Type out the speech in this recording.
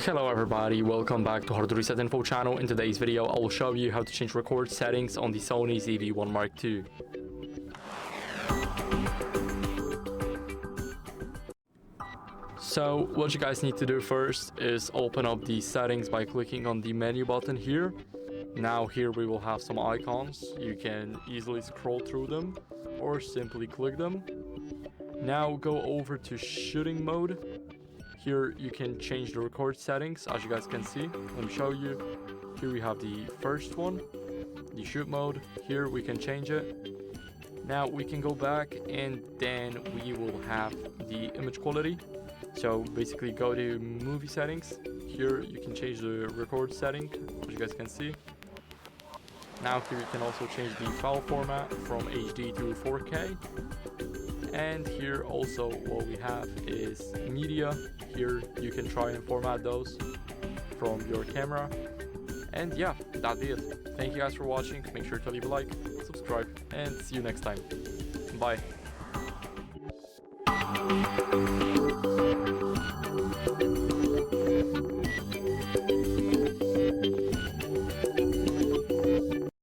Hello everybody, welcome back to HardReset.Info channel. In today's video, I will show you how to change record settings on the Sony ZV-1 II. So what you guys need to do first is open up the settings by clicking on the menu button here. Now here we will have some icons. You can easily scroll through them or simply click them. Now go over to shooting mode. Here you can change the record settings, as you guys can see. Let me show you. Here we have the first one, the shoot mode. Here we can change it. Now we can go back and then we will have the image quality. So basically go to movie settings. Here you can change the record setting, as you guys can see. Now here you can also change the file format from HD to 4K. And here also what we have is media. Here you can try and format those from your camera. And yeah, that'd be it. Thank you guys for watching. Make sure to leave a like, subscribe, and see you next time. Bye.